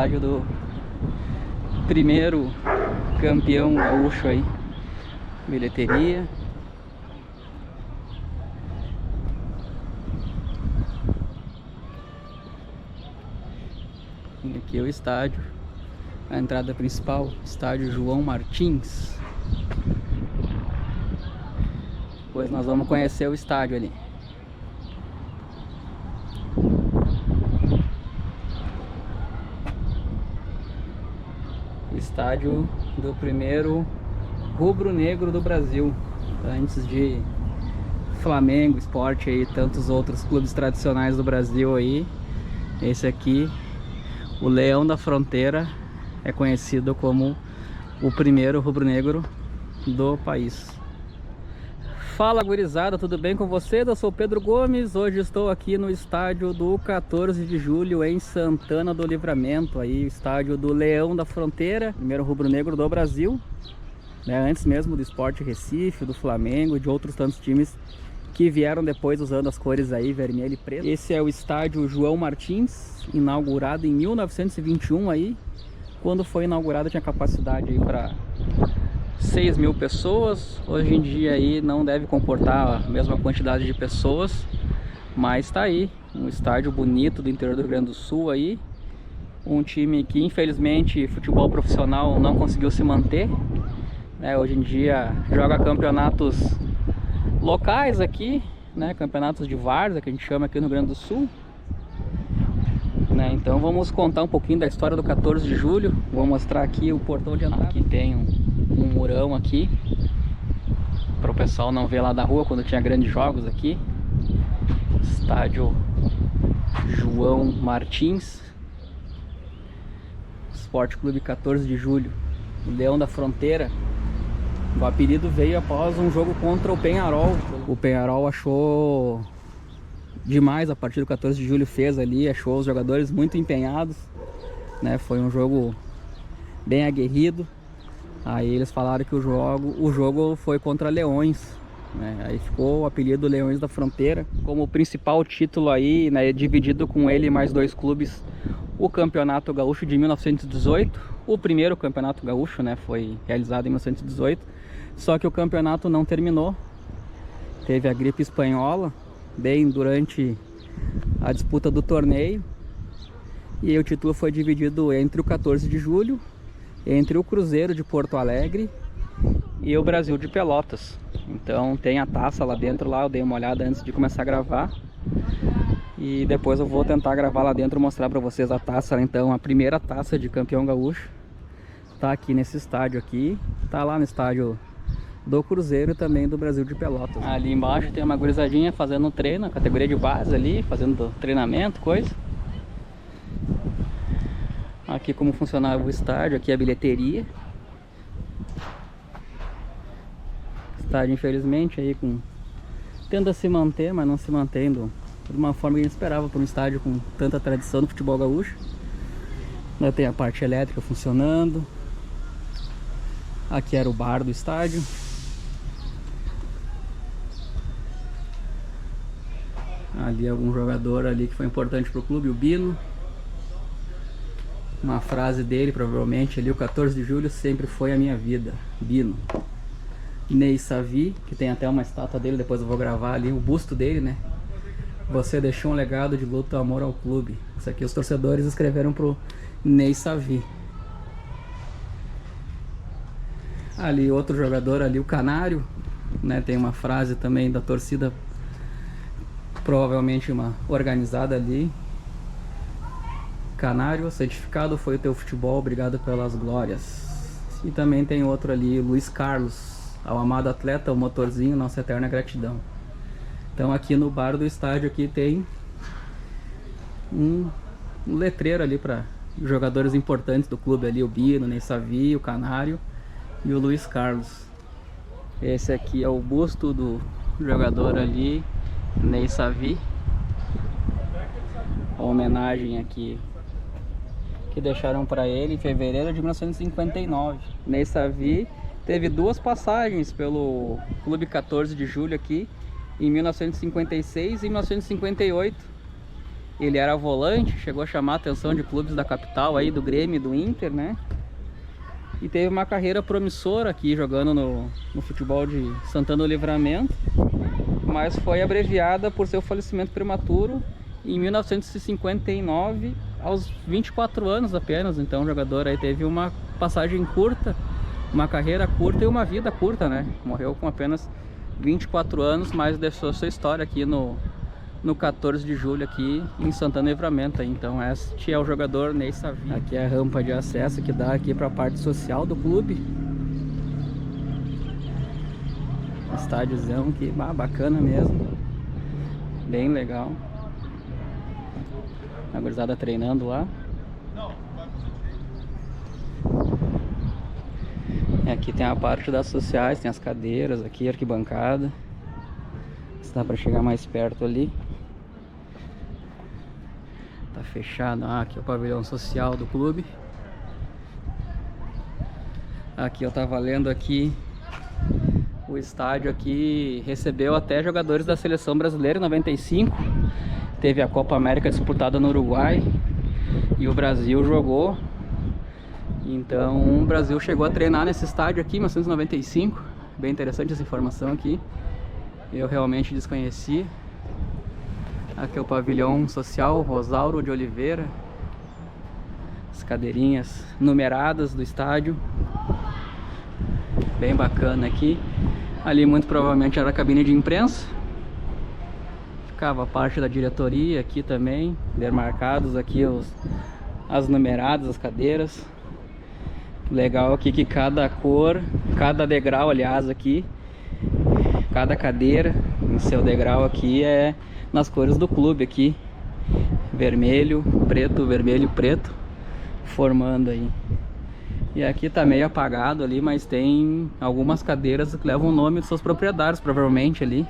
estádio do primeiro campeão gaúcho aí. Bilheteria. E aqui é o estádio. A entrada principal, estádio João Martins. Depois nós vamos conhecer o estádio ali. Estádio do primeiro rubro-negro do Brasil, antes de Flamengo, Sport e tantos outros clubes tradicionais do Brasil aí. Esse aqui, o Leão da Fronteira, é conhecido como o primeiro rubro-negro do país. Fala, gurizada, tudo bem com vocês? Eu sou o Pedro Gomes. Hoje estou aqui no estádio do 14 de julho em Santana do Livramento, aí o estádio do Leão da Fronteira, primeiro rubro-negro do Brasil, né? Antes mesmo do Sport Recife, do Flamengo e de outros tantos times que vieram depois usando as cores aí, vermelho e preto. Esse é o estádio João Martins, inaugurado em 1921 aí. Quando foi inaugurado tinha capacidade aí para 6 mil pessoas. Hoje em dia aí não deve comportar a mesma quantidade de pessoas, mas tá aí, um estádio bonito do interior do Rio Grande do Sul aí. Um time que infelizmente futebol profissional não conseguiu se manter, né? Hoje em dia joga campeonatos locais aqui, né? Campeonatos de várzea que a gente chama aqui no Rio Grande do Sul, né? Então vamos contar um pouquinho da história do 14 de julho. Vou mostrar aqui o portão de entrada. Aqui tem um murão aqui para o pessoal não ver lá da rua quando tinha grandes jogos aqui. Estádio João Martins, Esporte Clube 14 de Julho, o Leão da Fronteira. O apelido veio após um jogo contra o Penharol. O Penharol achou demais a partir do 14 de julho, fez ali, achou os jogadores muito empenhados, né? Foi um jogo bem aguerrido. Aí eles falaram que o jogo foi contra Leões, né? Aí ficou o apelido Leões da Fronteira. Como principal título aí, né, dividido com ele mais dois clubes, o Campeonato Gaúcho de 1918. O primeiro Campeonato Gaúcho, né, foi realizado em 1918. Só que o campeonato não terminou. Teve a gripe espanhola bem durante a disputa do torneio. E aí o título foi dividido entre o 14 de julho, entre o Cruzeiro de Porto Alegre e o Brasil de Pelotas. Então tem a taça lá dentro, lá eu dei uma olhada antes de começar a gravar. E depois eu vou tentar gravar lá dentro e mostrar pra vocês a taça. Então a primeira taça de campeão gaúcho tá aqui nesse estádio aqui. Tá lá no estádio do Cruzeiro e também do Brasil de Pelotas. Ali embaixo tem uma gurizadinha fazendo treino, categoria de base ali, fazendo treinamento, coisa. Aqui como funcionava o estádio, aqui a bilheteria. Estádio infelizmente aí tenta se manter, mas não se mantendo de uma forma que a gente esperava para um estádio com tanta tradição no futebol gaúcho. Ainda tem a parte elétrica funcionando. Aqui era o bar do estádio. Ali algum jogador ali que foi importante para o clube, o Bino. Uma frase dele, provavelmente, ali, o 14 de julho sempre foi a minha vida, Bino. Ney Savi, que tem até uma estátua dele, depois eu vou gravar ali o busto dele, né? Você deixou um legado de luta e amor ao clube. Isso aqui os torcedores escreveram pro Ney Savi. Ali outro jogador ali, o Canário, né? Tem uma frase também da torcida, provavelmente uma organizada ali. Canário, certificado foi o teu futebol, obrigado pelas glórias. E também tem outro ali, Luiz Carlos, ao amado atleta, o motorzinho, nossa eterna gratidão. Então aqui no bar do estádio aqui tem um letreiro ali para jogadores importantes do clube ali, o Bino, o Ney Savi, o Canário e o Luiz Carlos. Esse aqui é o busto do jogador ali, Ney Savi. A homenagem aqui que deixaram para ele em fevereiro de 1959. Ney Savi teve duas passagens pelo Clube 14 de Julho aqui, em 1956 e 1958. Ele era volante, chegou a chamar a atenção de clubes da capital aí, do Grêmio e do Inter, né? E teve uma carreira promissora aqui, jogando no futebol de Santana do Livramento, mas foi abreviada por seu falecimento prematuro em 1959, aos 24 anos apenas. Então o jogador aí teve uma passagem curta, uma carreira curta e uma vida curta, né? Morreu com apenas 24 anos, mas deixou sua história aqui no 14 de julho aqui em Santana do Livramento. Então este é o jogador Ney Savino. Aqui é a rampa de acesso que dá aqui para a parte social do clube. Estádiozão que bacana mesmo, bem legal. A gurizada treinando lá. Aqui tem a parte das sociais, tem as cadeiras aqui, arquibancada. Se dá para chegar mais perto ali. Tá fechado. Aqui é o pavilhão social do clube. Aqui eu tava lendo aqui, o estádio aqui recebeu até jogadores da seleção brasileira em 95. Teve a Copa América disputada no Uruguai e o Brasil jogou. Então o Brasil chegou a treinar nesse estádio aqui em 1995. Bem interessante essa informação aqui, eu realmente desconhecia. Aqui é o pavilhão social Rosauro de Oliveira. As cadeirinhas numeradas do estádio, bem bacana aqui. Ali muito provavelmente era a cabine de imprensa. Ficava a parte da diretoria aqui também, demarcados aqui as numeradas, as cadeiras. Legal aqui que cada cor, cada degrau, aliás, aqui, cada cadeira em seu degrau aqui é nas cores do clube aqui. Vermelho, preto, formando aí. E aqui tá meio apagado ali, mas tem algumas cadeiras que levam o nome dos seus proprietários, provavelmente ali.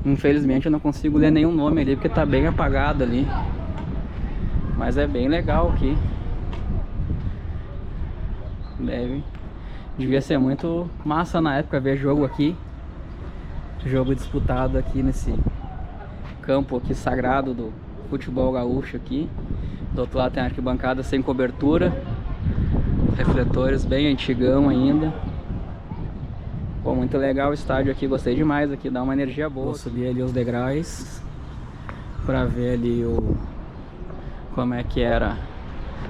Infelizmente eu não consigo ler nenhum nome ali, porque tá bem apagado ali. Mas é bem legal aqui. Devia ser muito massa na época ver jogo aqui. Jogo disputado aqui nesse campo aqui sagrado do futebol gaúcho aqui. Do outro lado tem a arquibancada sem cobertura. Refletores bem antigão ainda. Pô, muito legal o estádio aqui, gostei demais aqui, dá uma energia boa. Vou subir ali os degraus pra ver ali como é que era.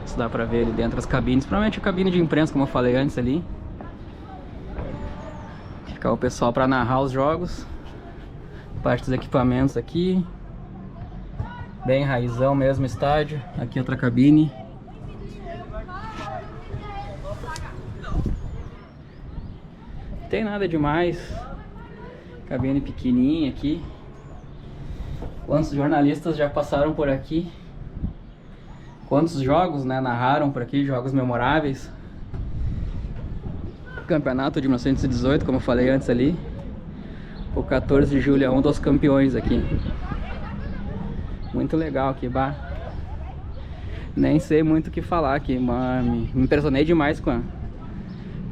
Se dá pra ver ali dentro as cabines, provavelmente a cabine de imprensa, como eu falei antes ali. Ficar o pessoal pra narrar os jogos. Parte dos equipamentos aqui. Bem raizão mesmo o estádio. Aqui outra cabine. Tem nada demais. Cabine pequenininha aqui. Quantos jornalistas já passaram por aqui? Quantos jogos, né, narraram por aqui, jogos memoráveis. Campeonato de 1918, como eu falei antes ali. O 14 de julho é um dos campeões aqui. Muito legal aqui, bah. Nem sei muito o que falar aqui, mas me impressionei demais com a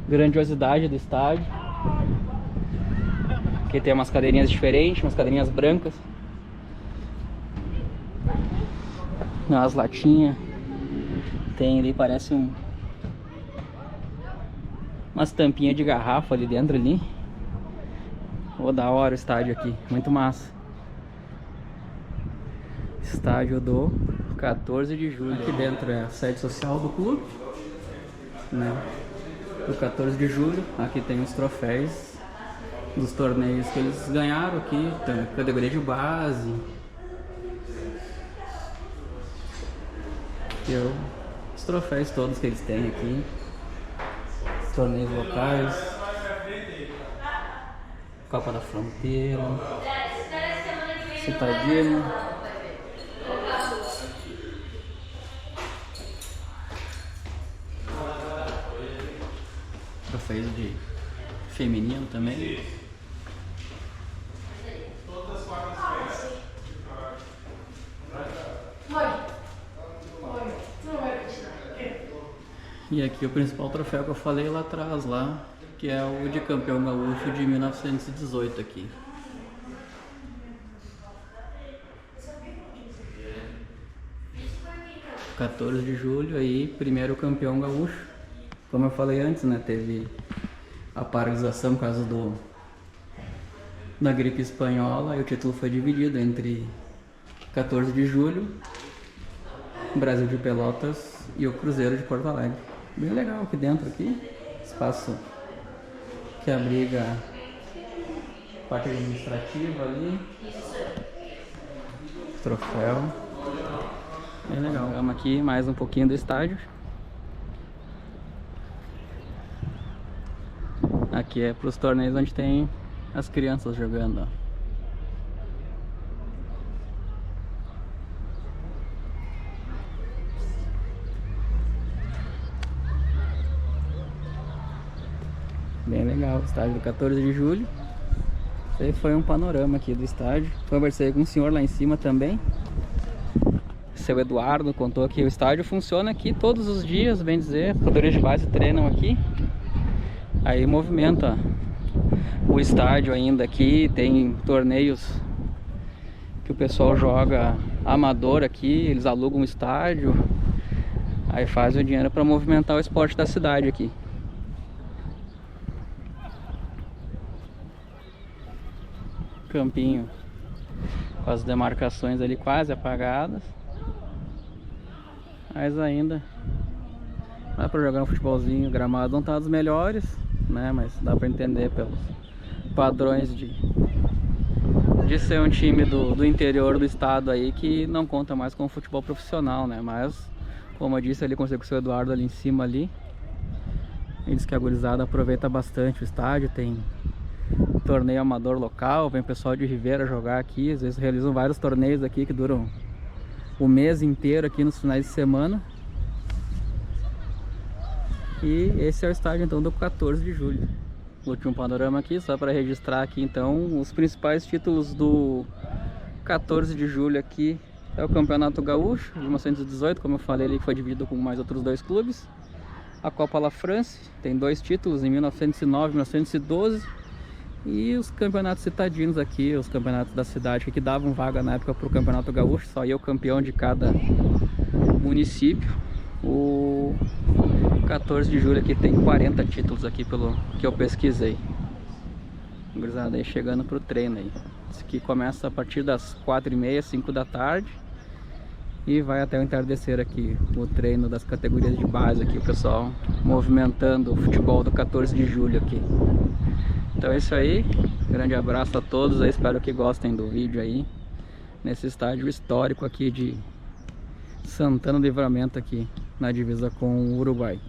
grandiosidade do estádio. Aqui tem umas cadeirinhas diferentes, umas cadeirinhas brancas. Umas latinhas. Tem ali, parece umas tampinhas de garrafa ali dentro ali. Oh, da hora o estádio aqui, muito massa. Estádio do 14 de julho. Aqui dentro é a sede social do clube, né? Do 14 de julho. Aqui tem os troféus dos torneios que eles ganharam aqui. Tem a categoria de base. Os troféus todos que eles têm aqui. Os torneios locais. Copa da Fronteira. Citadino. Troféus de feminino também. E aqui o principal troféu que eu falei lá atrás, lá, que é o de campeão gaúcho de 1918 aqui. 14 de julho aí, primeiro campeão gaúcho. Como eu falei antes, né, teve a paralisação por causa da gripe espanhola e o título foi dividido entre 14 de julho, Brasil de Pelotas e o Cruzeiro de Porto Alegre. Bem legal aqui dentro, aqui, espaço que abriga a parte administrativa ali, troféu, bem legal. Vamos aqui mais um pouquinho do estádio. Aqui é para os torneios onde tem as crianças jogando, ó. Bem legal, o estádio do 14 de julho. Esse aí foi um panorama aqui do estádio. Conversei com um senhor lá em cima também. Seu Eduardo contou que o estádio funciona aqui todos os dias, bem dizer. Os jogadores de base treinam aqui. Aí movimenta o estádio ainda aqui. Tem torneios que o pessoal joga amador aqui. Eles alugam o estádio. Aí fazem o dinheiro para movimentar o esporte da cidade aqui. Campinho com as demarcações ali quase apagadas, mas ainda dá para jogar um futebolzinho. O gramado não tá dos melhores, né, mas dá para entender pelos padrões de ser um time do interior do estado aí, que não conta mais com o futebol profissional, né, mas como eu disse ali, conversei com o seu Eduardo ali em cima ali, ele disse que a gurizada aproveita bastante o estádio, tem torneio amador local, vem pessoal de Ribeira jogar aqui, às vezes realizam vários torneios aqui que duram o mês inteiro aqui nos finais de semana. E esse é o estádio então do 14 de julho. Último panorama aqui, só para registrar aqui então os principais títulos do 14 de julho aqui. É o Campeonato Gaúcho de 1918, como eu falei ali, que foi dividido com mais outros dois clubes. A Copa La France tem 2 títulos em 1909 e 1912. E os campeonatos citadinos aqui, os campeonatos da cidade que davam vaga na época para o Campeonato Gaúcho, só ia o campeão de cada município. O 14 de julho aqui tem 40 títulos aqui pelo que eu pesquisei. Gurizada aí chegando pro treino aí. Esse aqui começa a partir das 4h30, 5 da tarde e vai até o entardecer aqui, o treino das categorias de base aqui, o pessoal movimentando o futebol do 14 de julho aqui. Então é isso aí, grande abraço a todos aí, espero que gostem do vídeo aí, nesse estádio histórico aqui de Santana do Livramento aqui, na divisa com o Uruguai.